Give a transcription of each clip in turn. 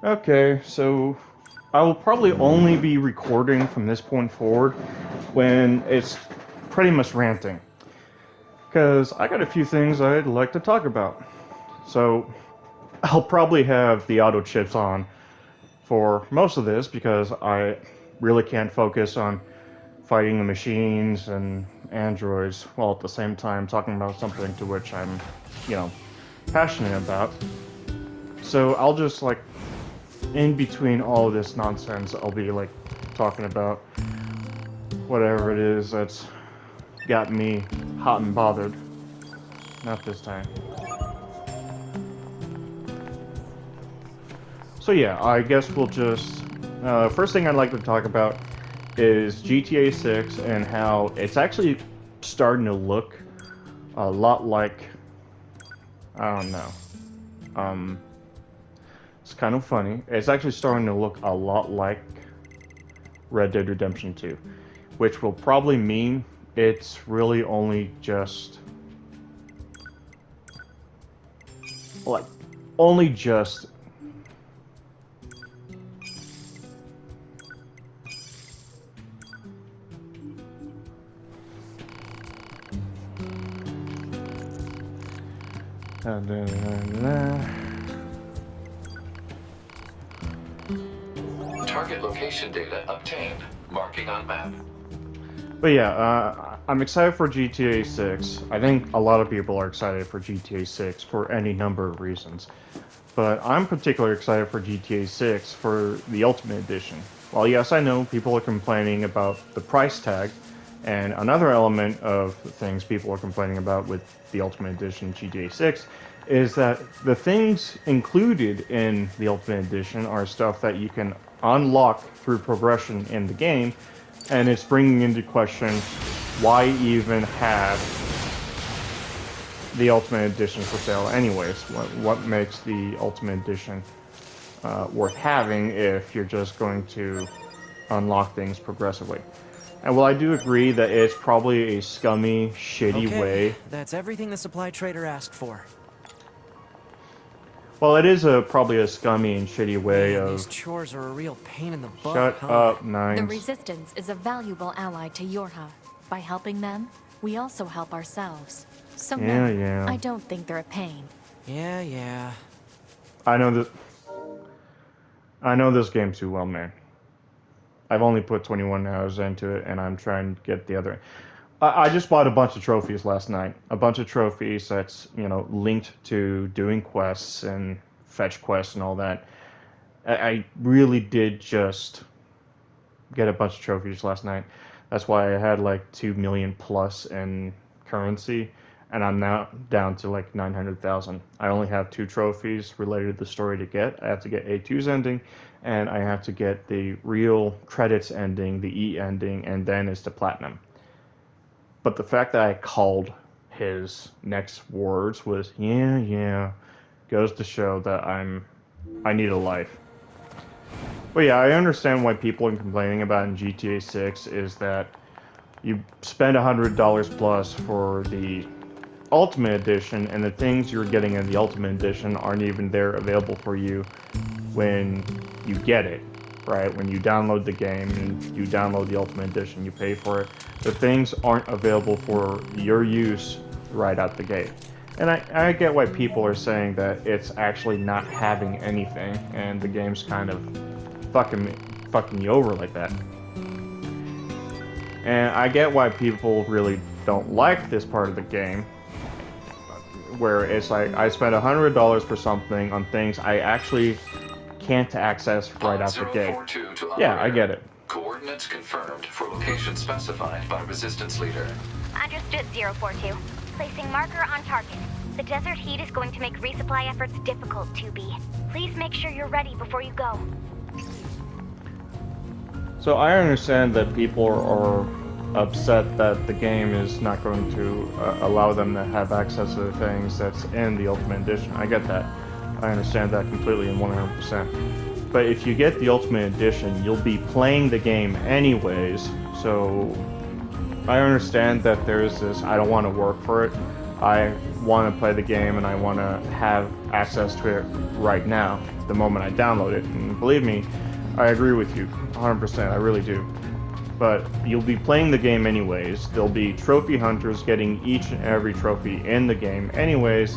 Okay, so I will probably only be recording from this point forward when it's pretty much ranting. Because I got a few things I'd like to talk about. So I'll probably have the auto chips on for most of this because I really can't focus on fighting the machines and androids while at the same time talking about something to which I'm, you know, passionate about. So I'll just like in between all of this nonsense, I'll be like talking about whatever it is that's got me hot and bothered. Not this time. So yeah, I guess we'll just first thing I'd like to talk about is GTA 6 and how it's actually starting to look a lot like I don't know. Um, it's kind of funny. It's actually starting to look a lot like Red Dead Redemption 2, which will probably mean it's really only just like only just Target location data obtained. Marking on map. But yeah, I'm excited for GTA 6. I think a lot of people are excited for GTA 6 for any number of reasons. But I'm particularly excited for GTA 6 for the Ultimate Edition. While yes, I know people are complaining about the price tag, and another element of the things people are complaining about with the Ultimate Edition GTA 6 is that the things included in the Ultimate Edition are stuff that you can unlock through progression in the game, and it's bringing into question why even have the Ultimate Edition for sale anyways. What makes the Ultimate Edition worth having if you're just going to unlock things progressively? And while I do agree that it's probably a scummy, shitty Okay, way, that's everything the supply trader asked for. well, it is probably a scummy and shitty way Man, these of chores are a real pain in the butt, shut huh? up, The Nines. Resistance is a valuable ally to Yorha. By helping them, we also help ourselves. So Yeah, no, yeah. I don't think they're a pain. Yeah. I know that. I know this game too well, man. I've only put 21 hours into it, and I'm trying to get the other. I just bought a bunch of trophies last night. A bunch of trophies that's linked to doing quests and fetch quests and all that. I really did just get a bunch of trophies last night. That's why I had like 2 million plus in currency, and I'm now down to like 900,000. I only have two trophies related to the story to get. I have to get A2's ending, and I have to get the real credits ending, the E ending, and then it's the platinum. But the fact that I called his next words was yeah goes to show that I need a life. But yeah, I understand why people are complaining about in GTA 6 is that you spend $100 plus for the Ultimate Edition, and the things you're getting in the Ultimate Edition aren't even there available for you when you get it, right? When you download the game and you download the Ultimate Edition, you pay for it. The things aren't available for your use right out the gate. And I get why people are saying that it's actually not having anything, and the game's kind of fucking fucking you over like that. And I get why people really don't like this part of the game, where it's like I spent $100 for something on things I actually can't access right Pod out the gate. 042 to Yeah, I operator. get it. Coordinates confirmed for location specified by Resistance Leader. Understood, 042. Placing marker on target. The desert heat is going to make resupply efforts difficult, 2B. Please make sure you're ready before you go. So I understand that people are upset that the game is not going to allow them to have access to the things that's in the Ultimate Edition. I get that. I understand that completely and 100%. But if you get the Ultimate Edition, you'll be playing the game anyways. So I understand that there's this I don't want to work for it. I want to play the game and I want to have access to it right now, the moment I download it. And believe me, I agree with you 100%, I really do. But you'll be playing the game anyways. There'll be trophy hunters getting each and every trophy in the game anyways.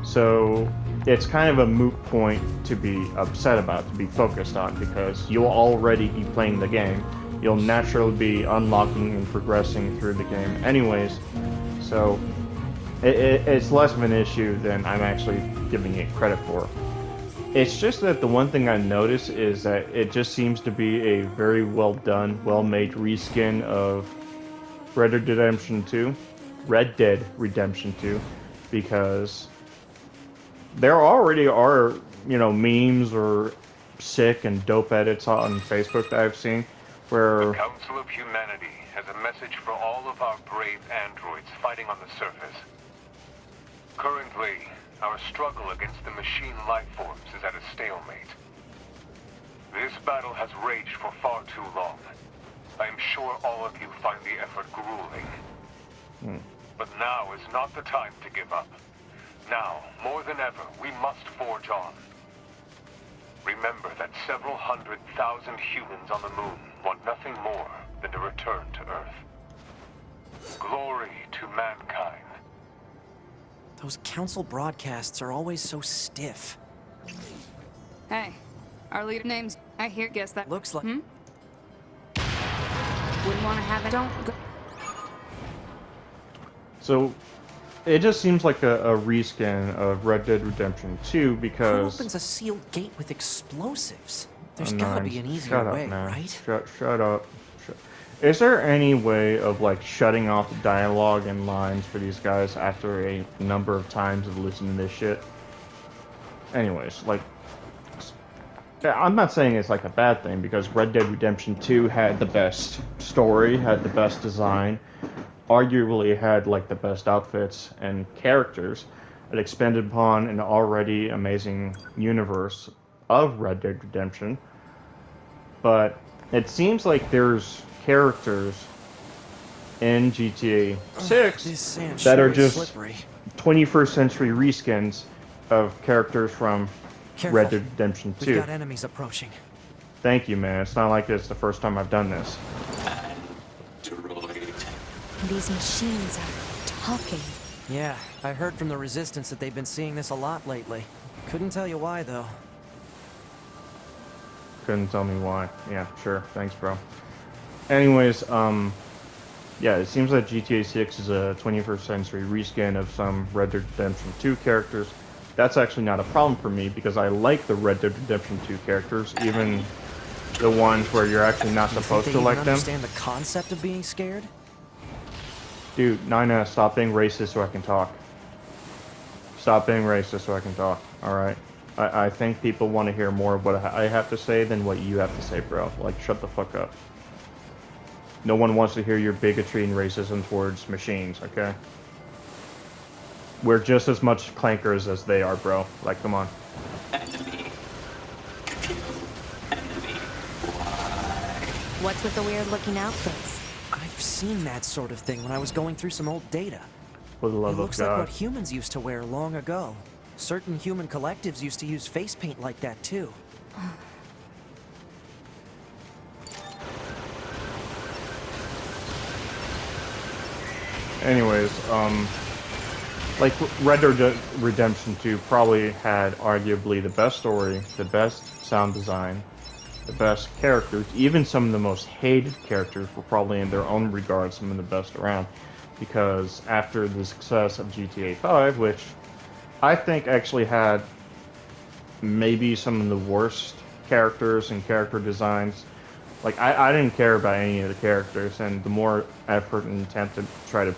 So it's kind of a moot point to be upset about, to be focused on, because you'll already be playing the game. You'll naturally be unlocking and progressing through the game anyways. So it's less of an issue than I'm actually giving it credit for. It's just that the one thing I notice is that it just seems to be a very well done, well made reskin of Red Dead Redemption 2. Red Dead Redemption 2, because there already are, you know, memes or sick and dope edits on Facebook that I've seen where The Council of Humanity has a message for all of our brave androids fighting on the surface. Currently, our struggle against the machine life forms is at a stalemate. This battle has raged for far too long. I am sure all of you find the effort grueling. But now is not the time to give up. Now, more than ever, we must forge on. Remember that several 100,000 humans on the moon want nothing more than to return to Earth. Glory to mankind. Those council broadcasts are always so stiff. Hey, our leader name's... I hear, guess that... Looks like... Wouldn't want to have it... Don't go... So, it just seems like a reskin of Red Dead Redemption 2 Who because... opens a sealed gate with explosives? There's Oh, gotta nice. be an easier Shut up, way, man. right? Shut up. Is there any way of, like, shutting off the dialogue and lines for these guys after a number of times of listening to this shit? Anyways, like... I'm not saying it's like a bad thing, because Red Dead Redemption 2 had the best story, had the best design, arguably had like the best outfits and characters. It expanded upon an already amazing universe of Red Dead Redemption. But it seems like there's characters in GTA 6 This sand that sure are is just slippery. 21st century reskins of characters from Careful. Red Dead Redemption 2. We've got enemies approaching. Thank you, man. It's not like it's the first time I've done this. These machines are talking. Yeah, I heard from the Resistance that they've been seeing this a lot lately. Couldn't tell you why, though. Couldn't tell me why. Yeah, sure. Thanks, bro. Anyways, yeah, it seems that GTA 6 is a 21st century reskin of some Red Dead Redemption 2 characters. That's actually not a problem for me, because I like the Red Dead Redemption 2 characters, even the ones where you're actually not supposed to like them. Understand the concept of being scared? Dude, Nina, stop being racist so I can talk. Stop being racist so I can talk, alright? I think people want to hear more of what I have to say than what you have to say, bro. Like, shut the fuck up. No one wants to hear your bigotry and racism towards machines, okay? We're just as much clankers as they are, bro. Like, come on. What's with the weird-looking outfits? I've seen that sort of thing when I was going through some old data. For the love It of looks like God. what humans used to wear long ago. Certain human collectives used to use face paint like that, too. Anyways, like Red Dead Redemption 2 probably had arguably the best story, the best sound design, the best characters. Even some of the most hated characters were probably in their own regard some of the best around. Because after the success of GTA 5, which I think actually had maybe some of the worst characters and character designs. Like, I didn't care about any of the characters, and the more effort and intent to try to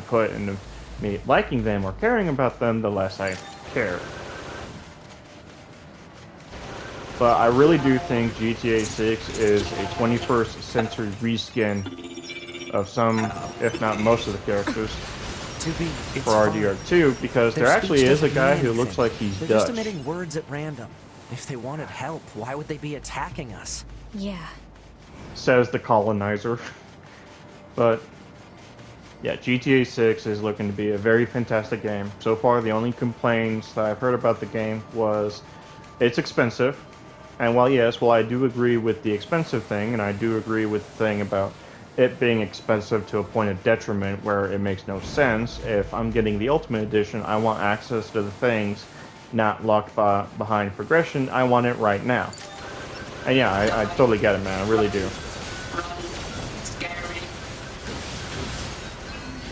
put into me liking them or caring about them, the less I cared. But I really do think GTA 6 is a 21st century reskin of some, if not most of the characters To be, it's for RDR2, because there Their actually speech is a doesn't guy mean who looks anything. like he's They're Dutch. just emitting words at random. If they wanted help, why would they be attacking us? Yeah. Says the colonizer. But Yeah, GTA 6 is looking to be a very fantastic game. So far, the only complaints that I've heard about the game was it's expensive. And while yes, I do agree with the expensive thing, and I do agree with the thing about it being expensive to a point of detriment where it makes no sense. If I'm getting the Ultimate Edition, I want access to the things, not locked behind progression. I want it right now. And yeah, I totally get it, man. I really do.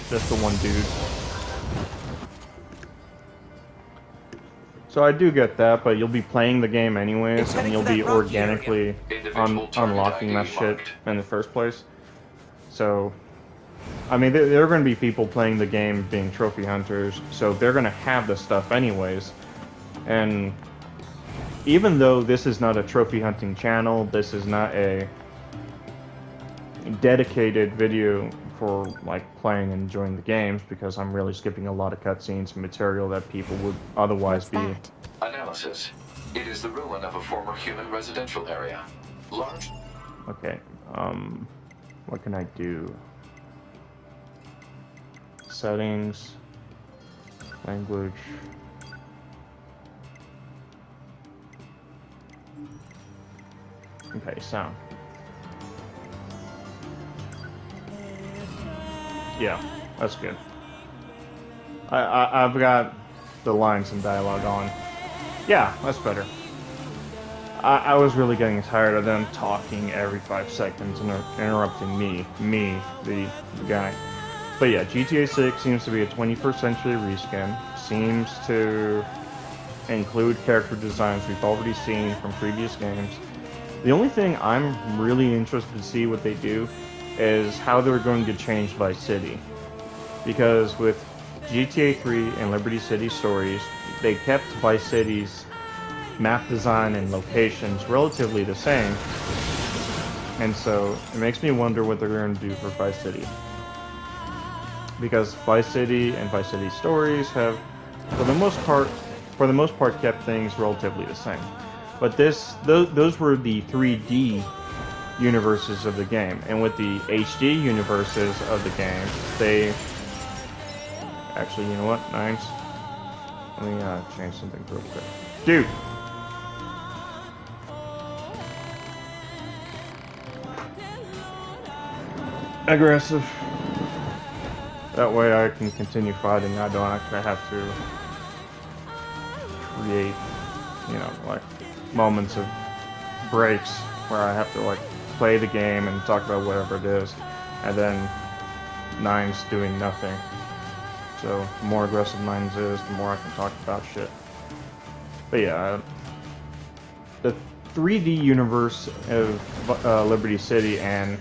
Just the one dude. So I do get that, but you'll be playing the game anyways, and you'll be organically unlocking that shit in the first place. So, I mean, there are going to be people playing the game being trophy hunters, so they're going to have this stuff anyways. And even though this is not a trophy hunting channel, this is not a dedicated video for like playing and enjoying the games, because I'm really skipping a lot of cutscenes and material that people would otherwise be. What's that? Analysis. It is the ruin of a former human residential area. Large. Okay, what can I do? Settings, language. Okay, sound. Yeah, that's good. I've got the lines and dialogue on. Yeah, that's better. I was really getting tired of them talking every 5 seconds and interrupting me, the guy. But yeah, GTA 6 seems to be a 21st century reskin. Seems to include character designs we've already seen from previous games. The only thing I'm really interested to see what they do is how they're going to change Vice City. Because with GTA 3 and Liberty City Stories, they kept Vice City's map design and locations relatively the same. And so it makes me wonder what they're going to do for Vice City. Because Vice City and Vice City Stories have, for the most part, kept things relatively the same. But those were the 3D universes of the game, and with the HD universes of the game, they actually, you know what, Nines? Let me change something real quick, dude. Aggressive. That way I can continue fighting. I don't actually have to create, you know, like moments of breaks where I have to like play the game and talk about whatever it is, and then Nine's doing nothing. So the more aggressive Nine's is, the more I can talk about shit. But yeah, the 3D universe of Liberty City and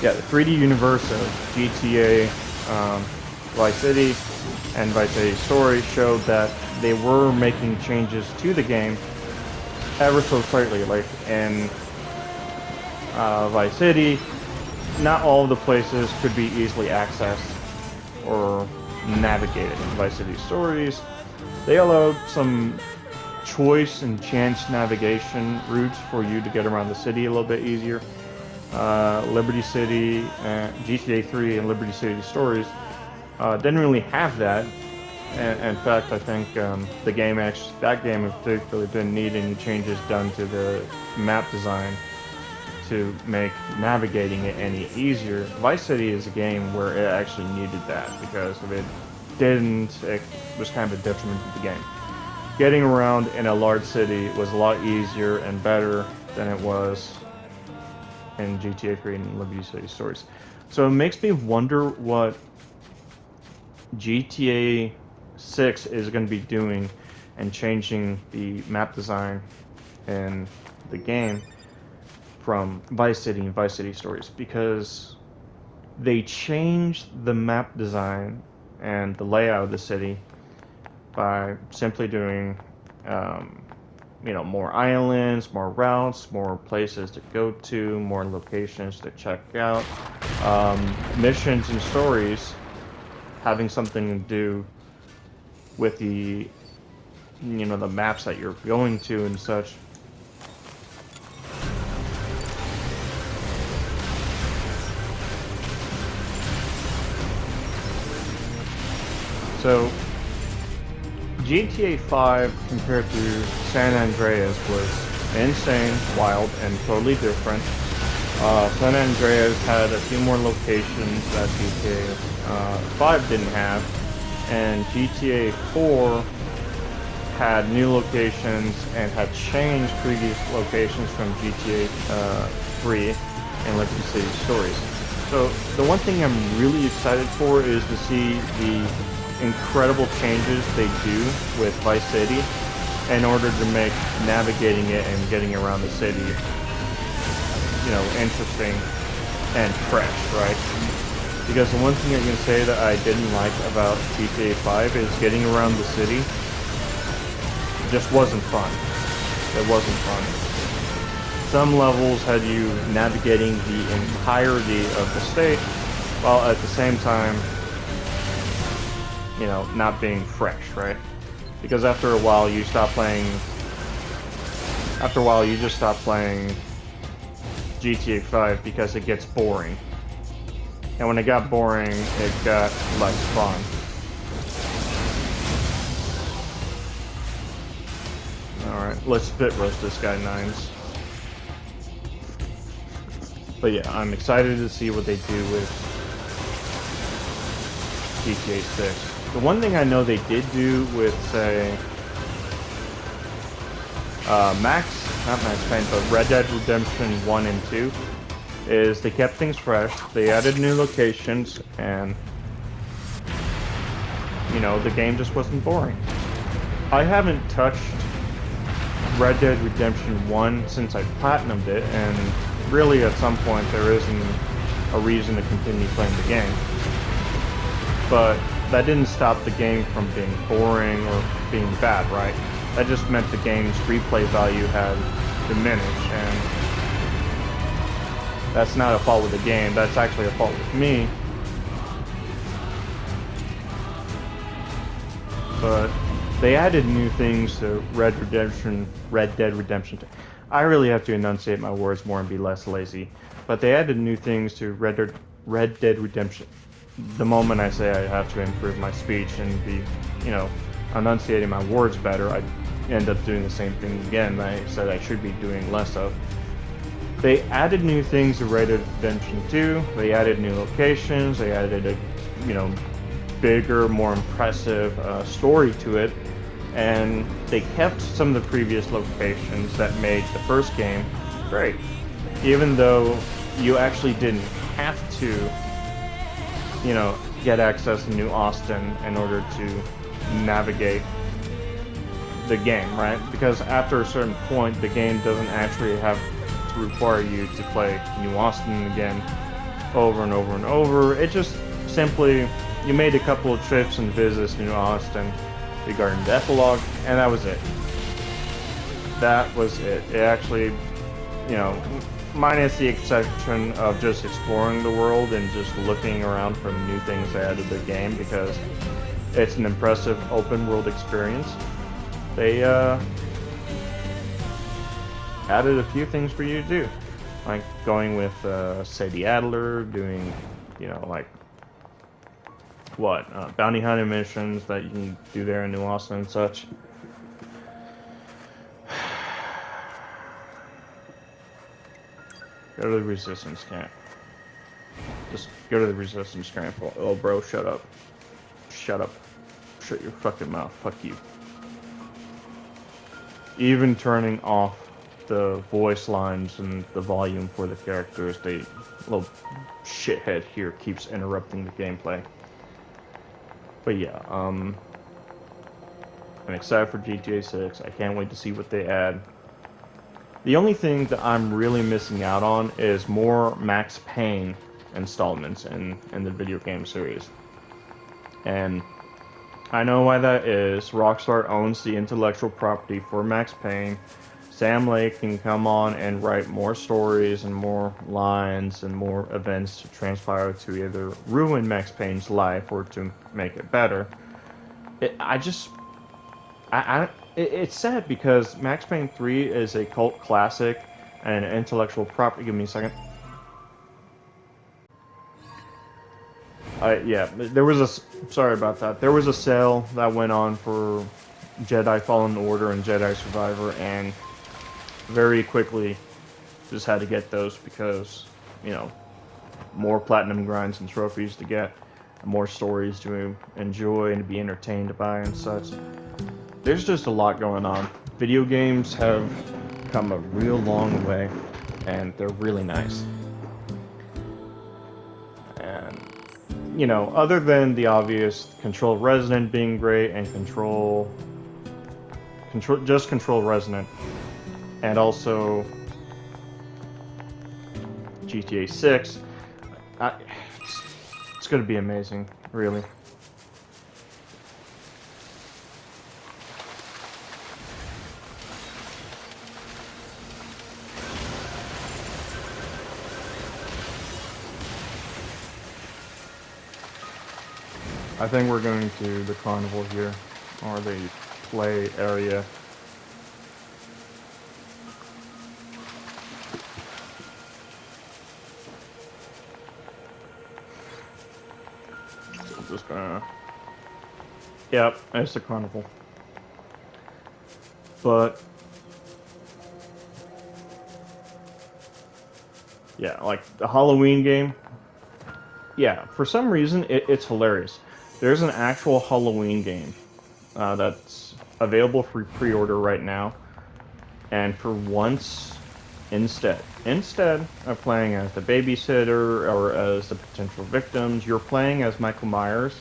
the 3D universe of GTA Vice City and Vice City Story showed that they were making changes to the game ever so slightly. Like in Vice City, not all of the places could be easily accessed or navigated. In Vice City Stories, they allowed some choice and chance navigation routes for you to get around the city a little bit easier. Liberty City, GTA 3 and Liberty City Stories didn't really have that. And in fact, I think that game in particular didn't need any changes done to the map design to make navigating it any easier. Vice City is a game where it actually needed that, because if it didn't, it was kind of a detriment to the game. Getting around in a large city was a lot easier and better than it was in GTA 3 and Liberty City Stories. So it makes me wonder what GTA 6 is going to be doing and changing the map design in the game from Vice City and Vice City Stories, because they changed the map design and the layout of the city by simply doing more islands, more routes, more places to go to, more locations to check out, missions and stories having something to do with the maps that you're going to and such. So, GTA 5 compared to San Andreas was insane, wild, and totally different. San Andreas had a few more locations that GTA 5 didn't have, and GTA 4 had new locations and had changed previous locations from GTA 3 and Liberty City Stories. So the one thing I'm really excited for is to see the incredible changes they do with Vice City in order to make navigating it and getting around the city, you know, interesting and fresh, right? Because the one thing I can say that I didn't like about GTA 5 is getting around the city just wasn't fun. It wasn't fun. Some levels had you navigating the entirety of the state, while at the same time, you know, not being fresh, right? Because after a while you stop playing... After a while you just stop playing GTA 5 because it gets boring. And when it got boring, it got less fun. Alright, let's spit roast this guy, Nines. But yeah, I'm excited to see what they do with GTA 6. The one thing I know they did do with, say, not Max Payne, but Red Dead Redemption 1 and 2, is they kept things fresh, they added new locations, and, you know, the game just wasn't boring. I haven't touched Red Dead Redemption 1 since I platinumed it, and really at some point there isn't a reason to continue playing the game. But that didn't stop the game from being boring or being bad, right? That just meant the game's replay value had diminished, and that's not a fault with the game, that's actually a fault with me. But they added new things to Red Dead Redemption 2. I really have to enunciate my words more and be less lazy. But they added new things to Red Dead Redemption. The moment I say I have to improve my speech and be, you know, enunciating my words better, I end up doing the same thing again that I said I should be doing less of. They added new things to Red Dead Redemption 2. They added new locations. They added a, you know, bigger, more impressive story to it. And they kept some of the previous locations that made the first game great. Even though you actually didn't have to, you know, get access to New Austin in order to navigate the game, right? Because after a certain point, the game doesn't actually have to require you to play New Austin again over and over and over. It just simply, you made a couple of trips and visits to New Austin regarding the epilogue, and that was it. That was it. It actually, you know, minus the exception of just exploring the world and just looking around for new things added to the game, because it's an impressive open world experience. They added a few things for you to do, like going with Sadie Adler, doing, you know, like bounty hunting missions that you can do there in New Austin and such. Go to the resistance camp. Just go to the resistance camp. Oh, bro, shut up. Shut up. Shut your fucking mouth. Fuck you. Even turning off the voice lines and the volume for the characters, the little shithead here keeps interrupting the gameplay. But yeah, I'm excited for GTA 6. I can't wait to see what they add. The only thing that I'm really missing out on is more Max Payne installments in the video game series. And I know why that is. Rockstar owns the intellectual property for Max Payne. Sam Lake can come on and write more stories and more lines and more events to transpire to either ruin Max Payne's life or to make it better. It's sad because Max Payne 3 is a cult classic and an intellectual property. Give me a second. Yeah, there was sorry about that. There was a sale that went on for Jedi Fallen Order and Jedi Survivor, and very quickly just had to get those because, you know, more platinum grinds and trophies to get, more stories to enjoy and to be entertained by and such. There's just a lot going on. Video games have come a real long way, and they're really nice. And, you know, other than the obvious Control Resonant being great and Control Resonant, and also GTA 6, it's going to be amazing, really. I think we're going to the carnival here, or the play area. So I'm just gonna... Yep, it's the carnival. But... yeah, like the Halloween game. Yeah, for some reason, it's hilarious. There's an actual Halloween game that's available for pre-order right now. And for once, instead of playing as the babysitter or as the potential victims, you're playing as Michael Myers,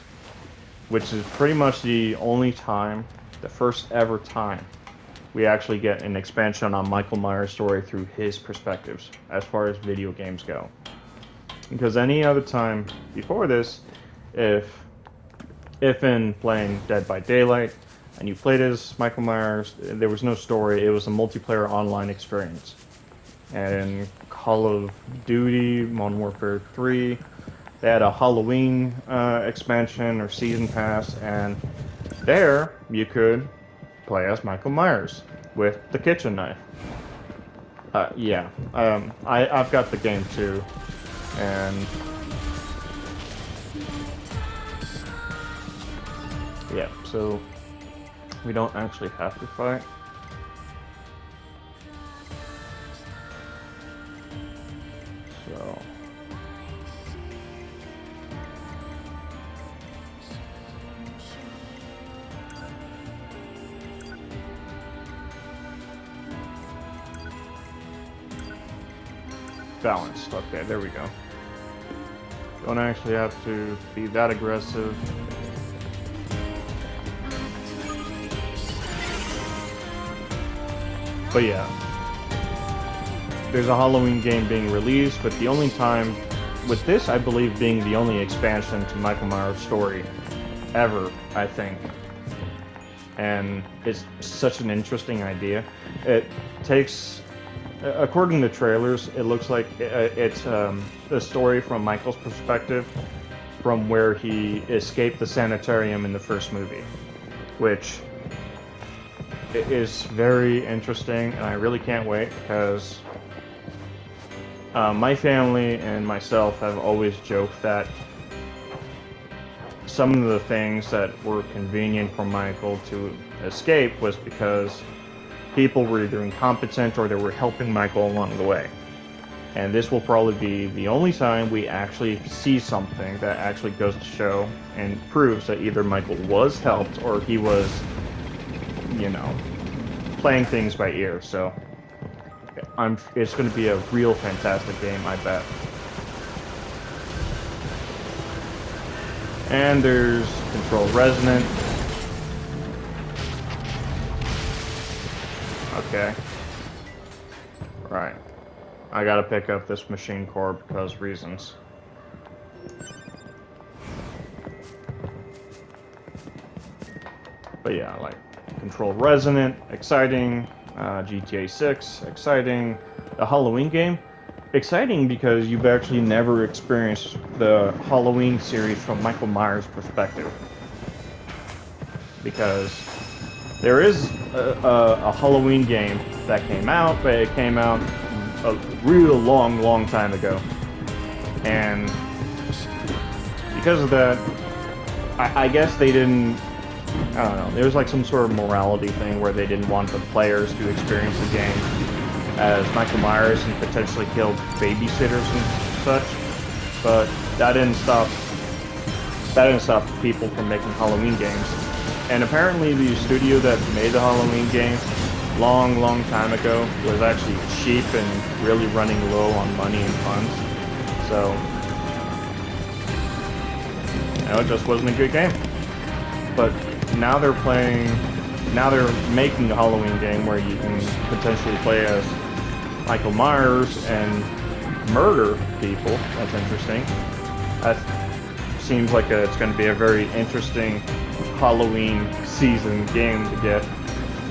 which is pretty much the only time, the first ever time, we actually get an expansion on Michael Myers' story through his perspectives, as far as video games go. Because any other time before this, if in playing Dead by Daylight, and you played as Michael Myers, there was no story, it was a multiplayer online experience. And Call of Duty, Modern Warfare 3, they had a Halloween expansion or season pass, and there you could play as Michael Myers with the kitchen knife. I've got the game too, and yeah, so we don't actually have to fight. So balanced. Okay, there we go. Don't actually have to be that aggressive. But yeah, there's a Halloween game being released, but the only time, with this I believe being the only expansion to Michael Myers' story ever, I think. And it's such an interesting idea. It takes, according to trailers, it looks like it's a story from Michael's perspective, from where he escaped the sanitarium in the first movie, which is very interesting, and I really can't wait, because my family and myself have always joked that some of the things that were convenient for Michael to escape was because people were either incompetent or they were helping Michael along the way. And this will probably be the only time we actually see something that actually goes to show and proves that either Michael was helped or he was, you know, playing things by ear. So it's going to be a real fantastic game, I bet. And there's Control Resonant. Okay. Right. I gotta pick up this machine core because reasons. But yeah, like Control Resonant, exciting. GTA 6, exciting. The Halloween game, exciting because you've actually never experienced the Halloween series from Michael Myers' perspective. Because there is a Halloween game that came out, but it came out a real long time ago. And because of that, I guess they didn't. I don't know. There was like some sort of morality thing where they didn't want the players to experience the game as Michael Myers and potentially kill babysitters and such. But that didn't stop. That didn't stop people from making Halloween games. And apparently, the studio that made the Halloween games long time ago was actually cheap and really running low on money and funds. So, it just wasn't a good game. But now they're making a Halloween game where you can potentially play as Michael Myers and murder people. That's interesting. That seems like it's going to be a very interesting Halloween season game to get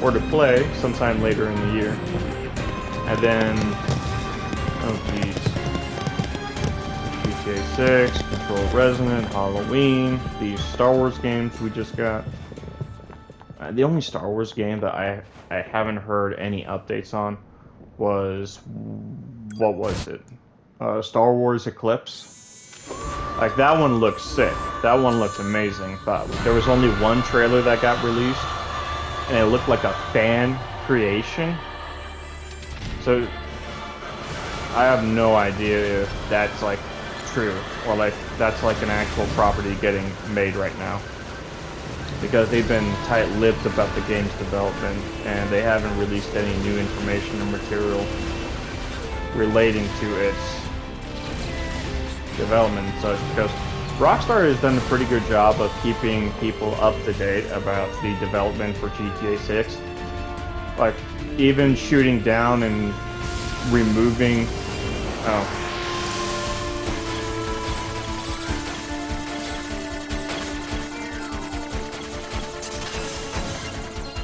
or to play sometime later in the year. And then, oh geez, GTA 6, Control Resonant, Halloween, these Star Wars games we just got. The only Star Wars game that I haven't heard any updates on was, what was it? Star Wars Eclipse. Like, that one looks sick. That one looks amazing. But there was only one trailer that got released, and it looked like a fan creation. So I have no idea if that's like true or like that's like an actual property getting made right now, because they've been tight-lipped about the game's development and they haven't released any new information or material relating to its development and such, because Rockstar has done a pretty good job of keeping people up to date about the development for GTA 6. Like, even shooting down and removing... Oh.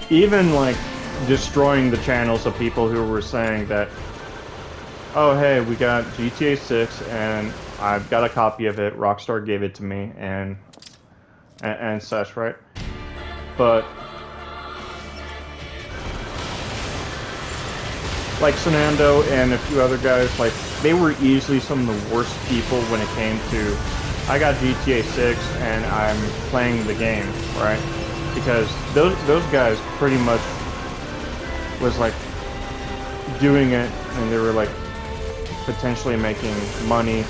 Even, like, destroying the channels of people who were saying that, oh, hey, we got GTA 6 and I've got a copy of it, Rockstar gave it to me, and such, right? But like Fernando and a few other guys, like, they were easily some of the worst people when it came to, I got GTA 6 and I'm playing the game, right? Because those guys pretty much was like doing it, and they were like potentially making money.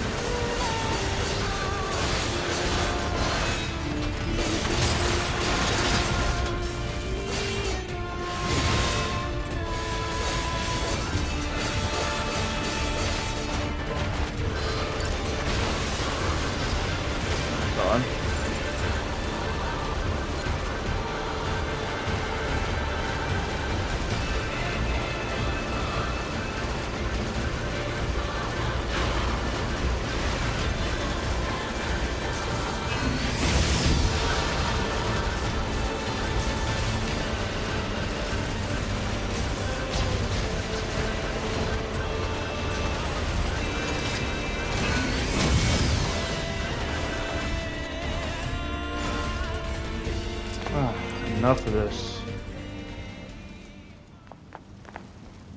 Enough of this.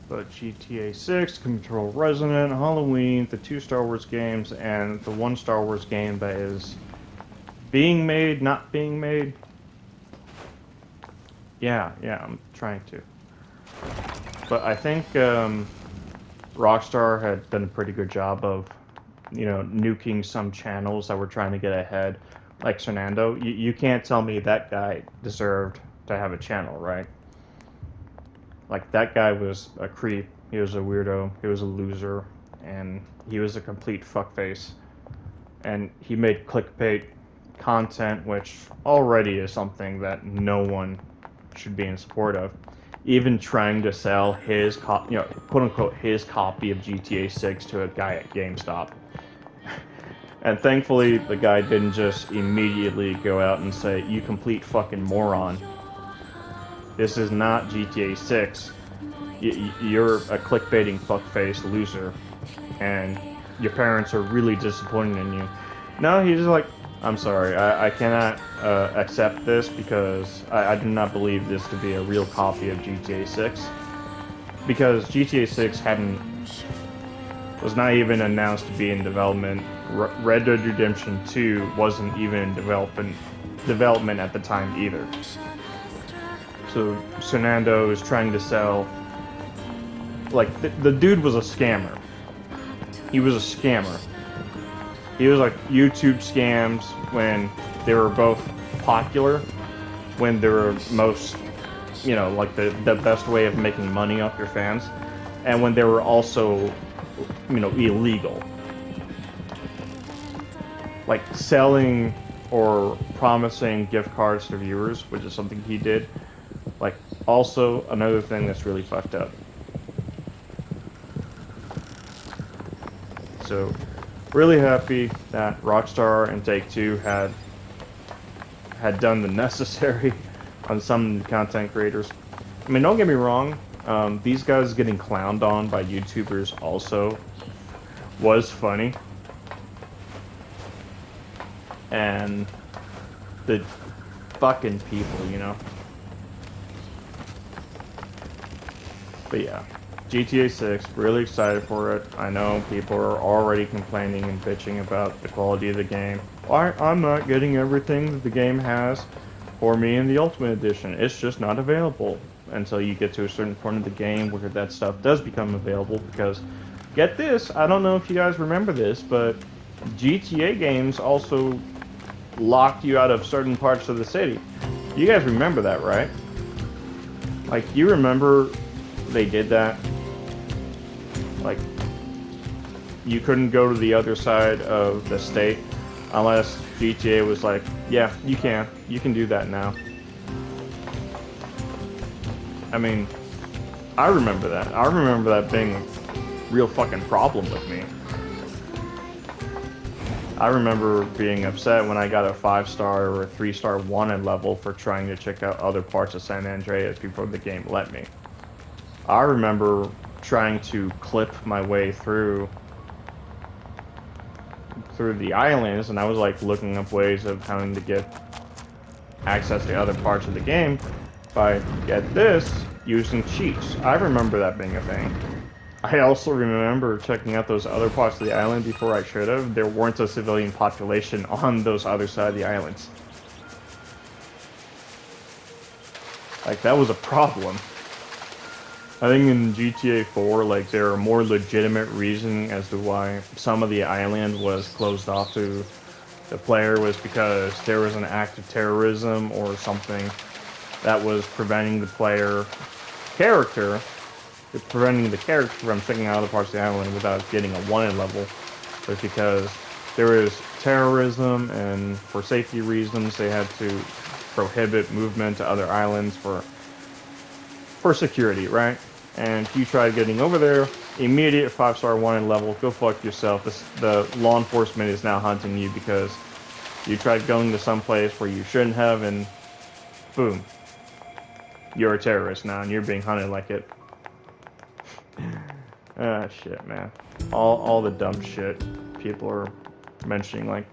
But GTA 6, Control Resonant, Halloween, the 2 Star Wars games, and the 1 Star Wars game that is being made, not being made. Yeah, I'm trying to. But I think Rockstar had done a pretty good job of, you know, nuking some channels that were trying to get ahead. Like Fernando, you can't tell me that guy deserved to have a channel, right? Like, that guy was a creep, he was a weirdo, he was a loser, and he was a complete fuckface. And he made clickbait content, which already is something that no one should be in support of. Even trying to sell his, quote-unquote, his copy of GTA 6 to a guy at GameStop. And thankfully, the guy didn't just immediately go out and say, "You complete fucking moron. This is not GTA 6. You're a clickbaiting fuckface loser, and your parents are really disappointed in you." No, he's like, "I'm sorry, I cannot accept this because I do not believe this to be a real copy of GTA 6. Because GTA 6 was not even announced to be in development Red Dead Redemption 2 wasn't even in development at the time either. So Fernando is trying to sell, like, the dude was a scammer. He was a scammer. He was like YouTube scams when they were both popular, when they were most, you know, like the best way of making money off your fans, and when they were also, you know, illegal. Like selling or promising gift cards to viewers, which is something he did. Like, also another thing that's really fucked up. So, really happy that Rockstar and Take-Two had done the necessary on some content creators. I mean, don't get me wrong, these guys getting clowned on by YouTubers also was funny. And the fucking people, you know. But yeah, GTA 6, really excited for it. I know people are already complaining and bitching about the quality of the game. I'm not getting everything that the game has for me in the Ultimate Edition. It's just not available until you get to a certain point of the game where that stuff does become available. Because, get this, I don't know if you guys remember this, but GTA games also locked you out of certain parts of the city. You guys remember that, right? Like, you remember they did that? Like, you couldn't go to the other side of the state unless GTA was like, yeah, you can do that now. I mean, I remember that. I remember that being a real fucking problem with me. I remember being upset when I got a 5-star or a 3-star wanted level for trying to check out other parts of San Andreas before the game let me. I remember trying to clip my way through the islands, and I was like looking up ways of having to get access to other parts of the game by, get this, using cheats. I remember that being a thing. I also remember checking out those other parts of the island before I should have. There weren't a civilian population on those other side of the islands. Like, that was a problem. I think in GTA 4, like, there are more legitimate reasons as to why some of the island was closed off to the player was because there was an act of terrorism or something that was preventing the character from checking out other parts of the island without getting a wanted level. But because there was terrorism and for safety reasons they had to prohibit movement to other islands for security, right? And if you tried getting over there, immediate 5-star wanted level, go fuck yourself. The law enforcement is now hunting you because you tried going to some place where you shouldn't have, and boom, you're a terrorist now and you're being hunted like it. Ah, shit, man. All the dumb shit people are mentioning, like,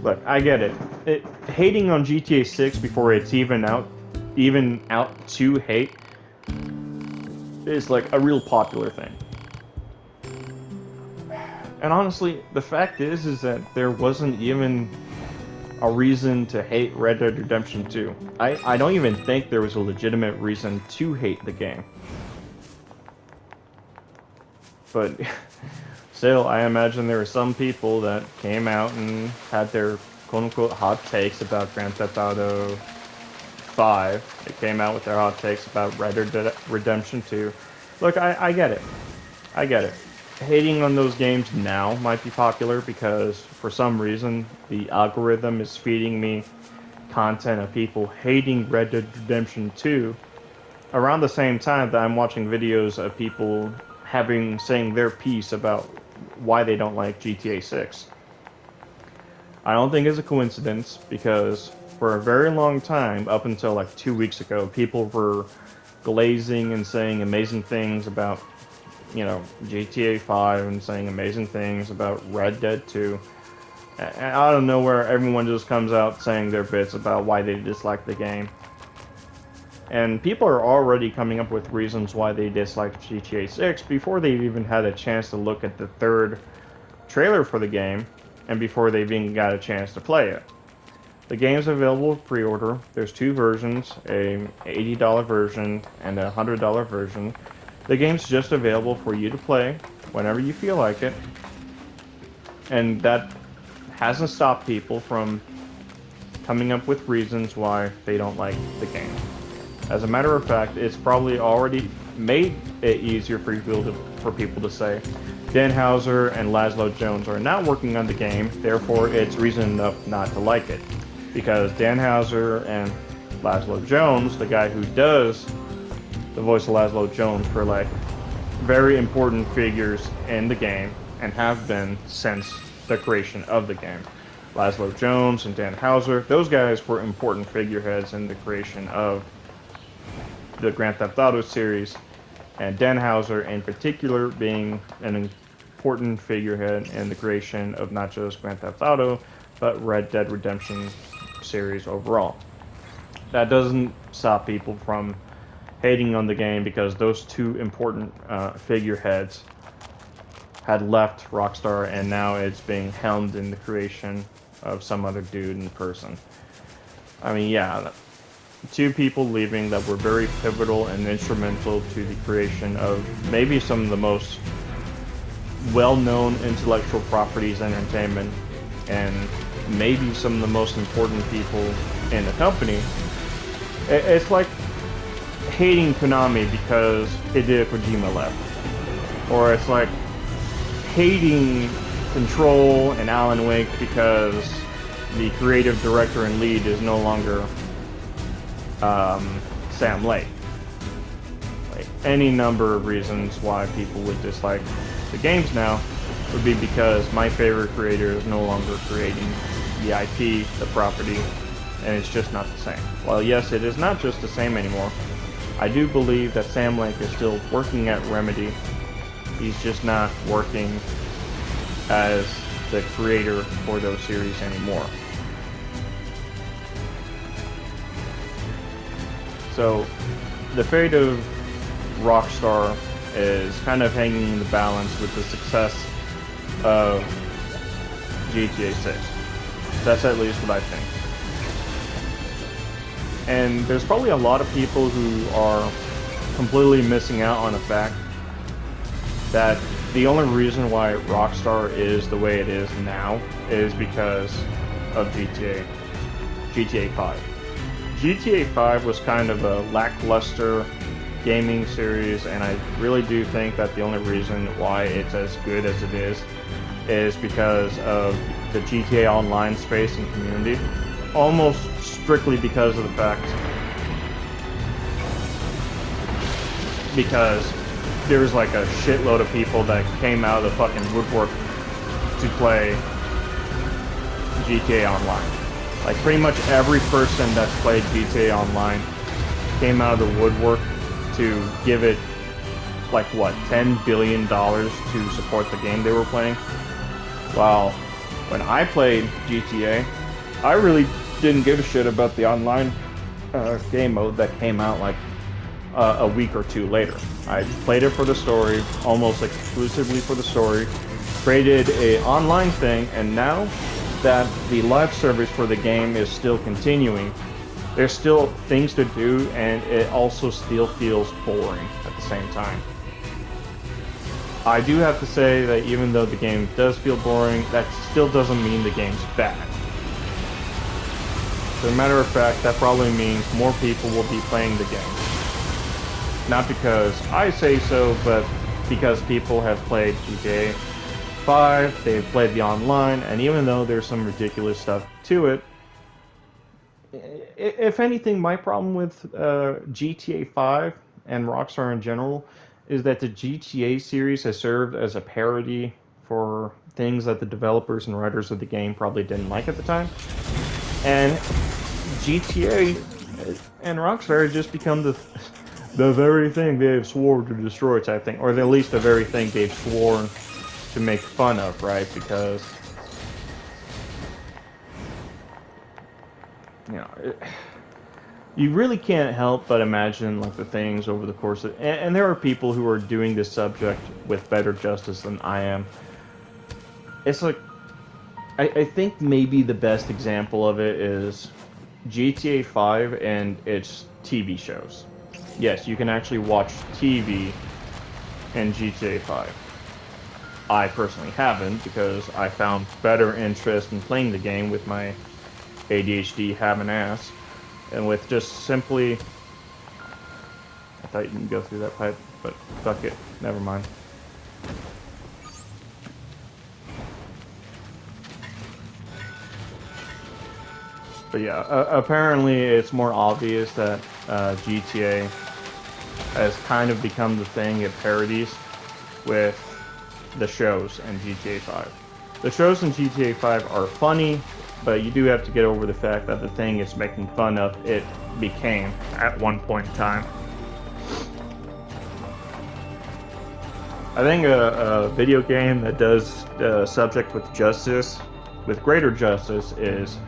look, I get it. Hating on GTA 6 before it's even out to hate is like a real popular thing. And honestly, the fact is that there wasn't even a reason to hate Red Dead Redemption 2. I don't even think there was a legitimate reason to hate the game. But still, I imagine there were some people that came out and had their quote-unquote hot takes about Grand Theft Auto 5. They came out with their hot takes about Red Dead Redemption 2. Look, I get it. I get it. Hating on those games now might be popular because, for some reason, the algorithm is feeding me content of people hating Red Dead Redemption 2 around the same time that I'm watching videos of people saying their piece about why they don't like GTA 6. I don't think it's a coincidence because for a very long time, up until like 2 weeks ago, people were glazing and saying amazing things about, you know, GTA 5 and saying amazing things about Red Dead 2. And out of nowhere, everyone just comes out saying their bits about why they dislike the game. And people are already coming up with reasons why they dislike GTA 6 before they've even had a chance to look at the third trailer for the game and before they've even got a chance to play it. The game's available pre-order. There's two versions, a $80 version and a $100 version. The game's just available for you to play whenever you feel like it. And that hasn't stopped people from coming up with reasons why they don't like the game. As a matter of fact, it's probably already made it easier for people to say Dan Houser and Laszlo Jones are not working on the game, therefore it's reason enough not to like it. Because Dan Houser and Laszlo Jones, the guy who does the voice of Laszlo Jones for like very important figures in the game and have been since the creation of the game. Laszlo Jones and Dan Houser, those guys were important figureheads in the creation of the Grand Theft Auto series, and Dan Houser in particular being an important figurehead in the creation of not just Grand Theft Auto, but Red Dead Redemption series overall. That doesn't stop people from hating on the game because those two important figureheads had left Rockstar and now it's being helmed in the creation of some other dude in person. I mean, yeah, two people leaving that were very pivotal and instrumental to the creation of maybe some of the most well-known intellectual properties in entertainment and maybe some of the most important people in the company. It's like hating Konami because Hideo Kojima left. Or it's like hating Control and Alan Wake because the creative director and lead is no longer Sam Lake. Like any number of reasons why people would dislike the games now would be because my favorite creator is no longer creating the IP, the property, and it's just not the same. Well, yes, it is not just the same anymore. I do believe that Sam Lake is still working at Remedy. He's just not working as the creator for those series anymore. So, the fate of Rockstar is kind of hanging in the balance with the success of GTA 6. That's at least what I think. And there's probably a lot of people who are completely missing out on the fact that the only reason why Rockstar is the way it is now is because of GTA 5. GTA 5 was kind of a lackluster gaming series, and I really do think that the only reason why it's as good as it is because of the GTA Online space and community. Almost strictly because of the fact because there's like a shitload of people that came out of the fucking woodwork to play GTA Online. Like pretty much every person that's played GTA Online came out of the woodwork to give it like what, $10 billion to support the game they were playing. While when I played GTA, I really didn't give a shit about the online game mode that came out like a week or two later. I played it for the story, almost exclusively for the story, created a online thing, and now that the live service for the game is still continuing, there's still things to do, and it also still feels boring at the same time. I do have to say that even though the game does feel boring, that still doesn't mean the game's bad. As a matter of fact, that probably means more people will be playing the game. Not because I say so, but because people have played GTA 5, they've played the online, and even though there's some ridiculous stuff to it, if anything, my problem with GTA 5 and Rockstar in general is that the GTA series has served as a parody for things that the developers and writers of the game probably didn't like at the time. And GTA and Rockstar have just become the very thing they've sworn to destroy type thing, or at least the very thing they've sworn to make fun of, right? Because, you know, you really can't help but imagine like the things over the course of, and there are people who are doing this subject with better justice than I am. it's like I think maybe the best example of it is GTA 5 and its TV shows. Yes, you can actually watch TV in GTA 5. I personally haven't because I found better interest in playing the game with my ADHD having ass and with just simply. I thought you didn't go through that pipe, but fuck it, never mind. But yeah, apparently it's more obvious that GTA has kind of become the thing it parodies with the shows in GTA 5. The shows in GTA 5 are funny, but you do have to get over the fact that the thing it's making fun of it became at one point in time. I think a video game that does subject with justice, with greater justice, is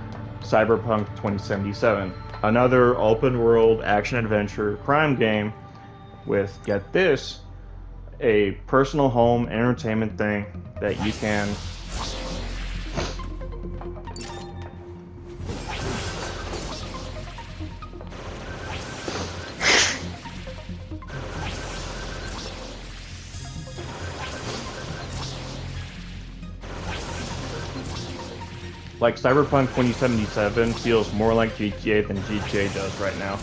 Cyberpunk 2077. Another open world action adventure crime game with, get this, a personal home entertainment thing that you can like Cyberpunk 2077 feels more like GTA than GTA does right now.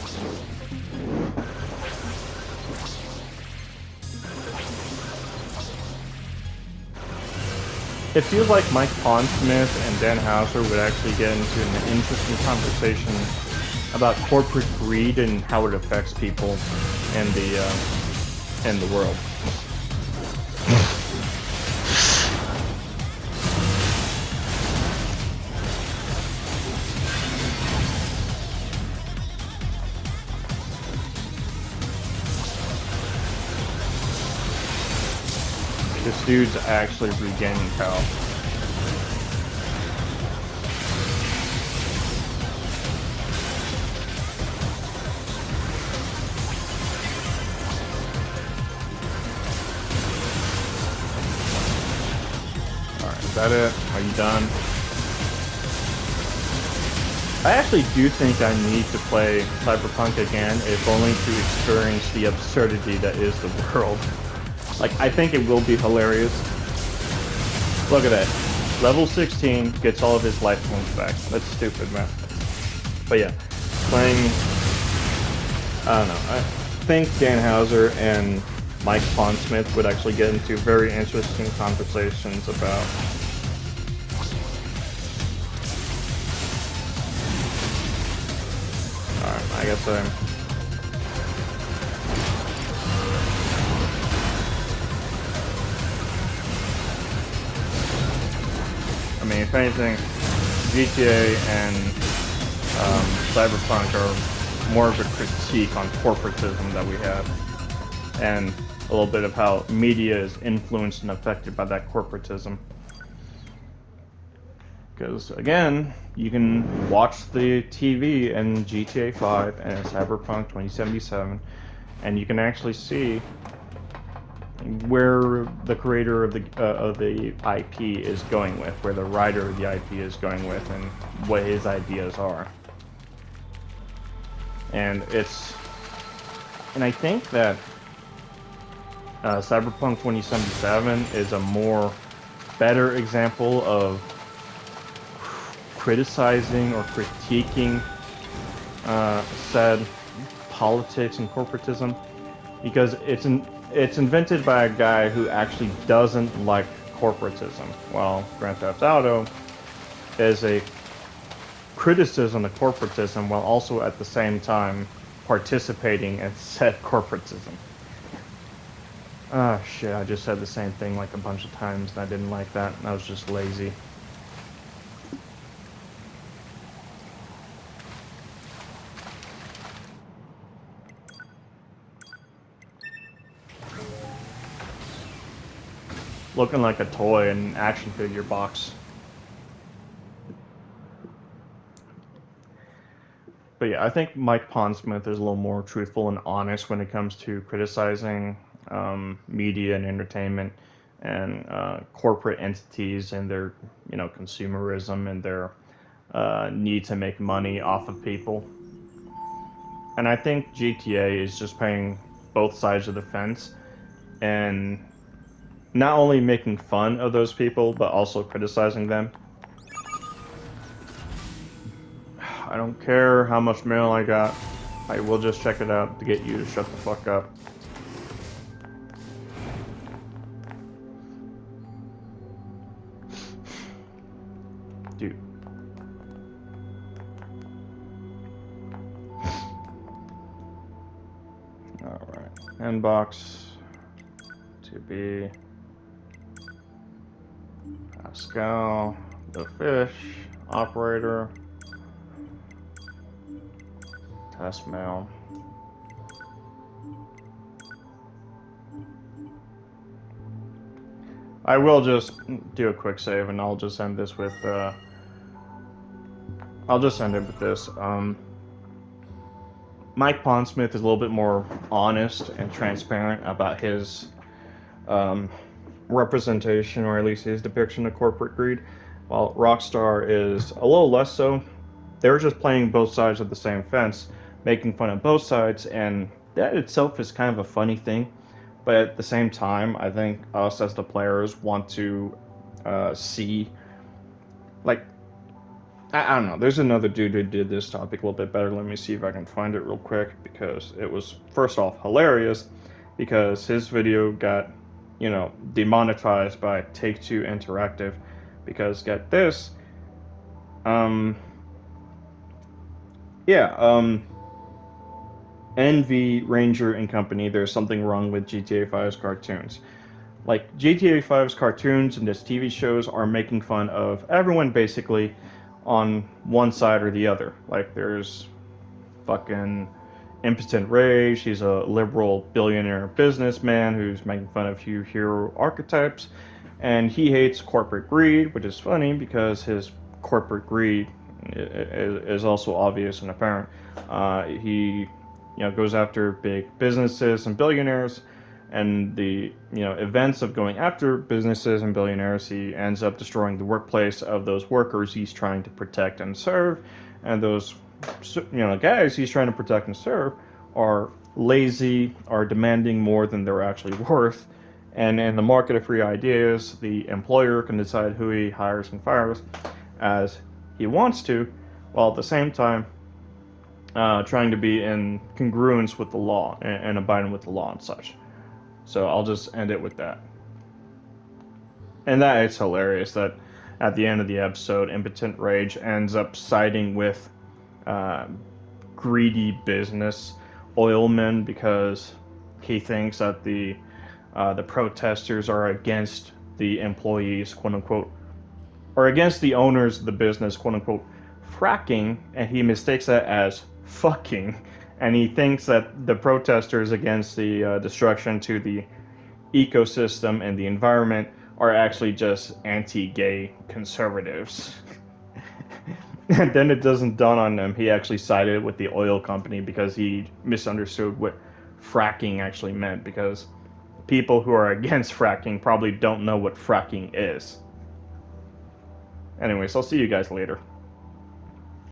It feels like Mike Pondsmith and Dan Houser would actually get into an interesting conversation about corporate greed and how it affects people in the world. This dude's actually regaining health. Alright, is that it? Are you done? I actually do think I need to play Cyberpunk again, if only to experience the absurdity that is the world. Like, I think it will be hilarious. Look at that. Level 16 gets all of his life points back. That's stupid, man. But yeah, playing... I don't know. I think Dan Houser and Mike Pondsmith would actually get into very interesting conversations about... Alright, I guess I'm... I mean, if anything, GTA and Cyberpunk are more of a critique on corporatism that we have, and a little bit of how media is influenced and affected by that corporatism. Because, again, you can watch the TV in GTA 5 and Cyberpunk 2077, and you can actually see where the creator of the IP is going with, where the writer of the IP is going with, and what his ideas are. And I think that Cyberpunk 2077 is a more better example of criticizing or critiquing said politics and corporatism, because it's invented by a guy who actually doesn't like corporatism, while Grand Theft Auto is a criticism of corporatism while also at the same time participating in said corporatism. Ah, shit, I just said the same thing like a bunch of times and I didn't like that. I was just lazy. Looking like a toy in an action figure box. But yeah, I think Mike Pondsmith is a little more truthful and honest when it comes to criticizing media and entertainment. and corporate entities and their, consumerism and their need to make money off of people. And I think GTA is just playing both sides of the fence and not only making fun of those people, but also criticizing them. I don't care how much mail I got. I will just check it out to get you to shut the fuck up. Dude. Alright. Inbox. To be. Pascal. The fish. Operator. Test mail. I will just do a quick save and I'll just end this with, I'll just end it with this. Mike Pondsmith is a little bit more honest and transparent about his representation, or at least his depiction of corporate greed, while Rockstar is a little less so. They're just playing both sides of the same fence, making fun of both sides, and that itself is kind of a funny thing. But at the same time, I think us as the players want to see, like, I don't know. There's another dude who did this topic a little bit better. Let me see if I can find it real quick, because it was, first off, hilarious, because his video got, demonetized by Take-Two Interactive, because get this, NV, Ranger, and company, there's something wrong with GTA 5's cartoons. Like, GTA 5's cartoons and its TV shows are making fun of everyone basically on one side or the other. Like, there's fucking Impotent Rage, he's a liberal billionaire businessman who's making fun of few hero archetypes, and he hates corporate greed, which is funny because his corporate greed is also obvious and apparent. He goes after big businesses and billionaires, and the events of going after businesses and billionaires, he ends up destroying the workplace of those workers he's trying to protect and serve, and those guys he's trying to protect and serve are lazy, are demanding more than they're actually worth, and in the market of free ideas, the employer can decide who he hires and fires as he wants to, while at the same time trying to be in congruence with the law and abiding with the law and such. So I'll just end it with that. And that it's hilarious that at the end of the episode, Impotent Rage ends up siding with greedy business oilmen because he thinks that the protesters are against the employees, quote unquote, or against the owners of the business, quote unquote, fracking, and he mistakes that as fucking, and he thinks that the protesters against the destruction to the ecosystem and the environment are actually just anti-gay conservatives. And then it doesn't dawn on him he actually sided with the oil company because he misunderstood what fracking actually meant, because people who are against fracking probably don't know what fracking is. Anyways, I'll see you guys later.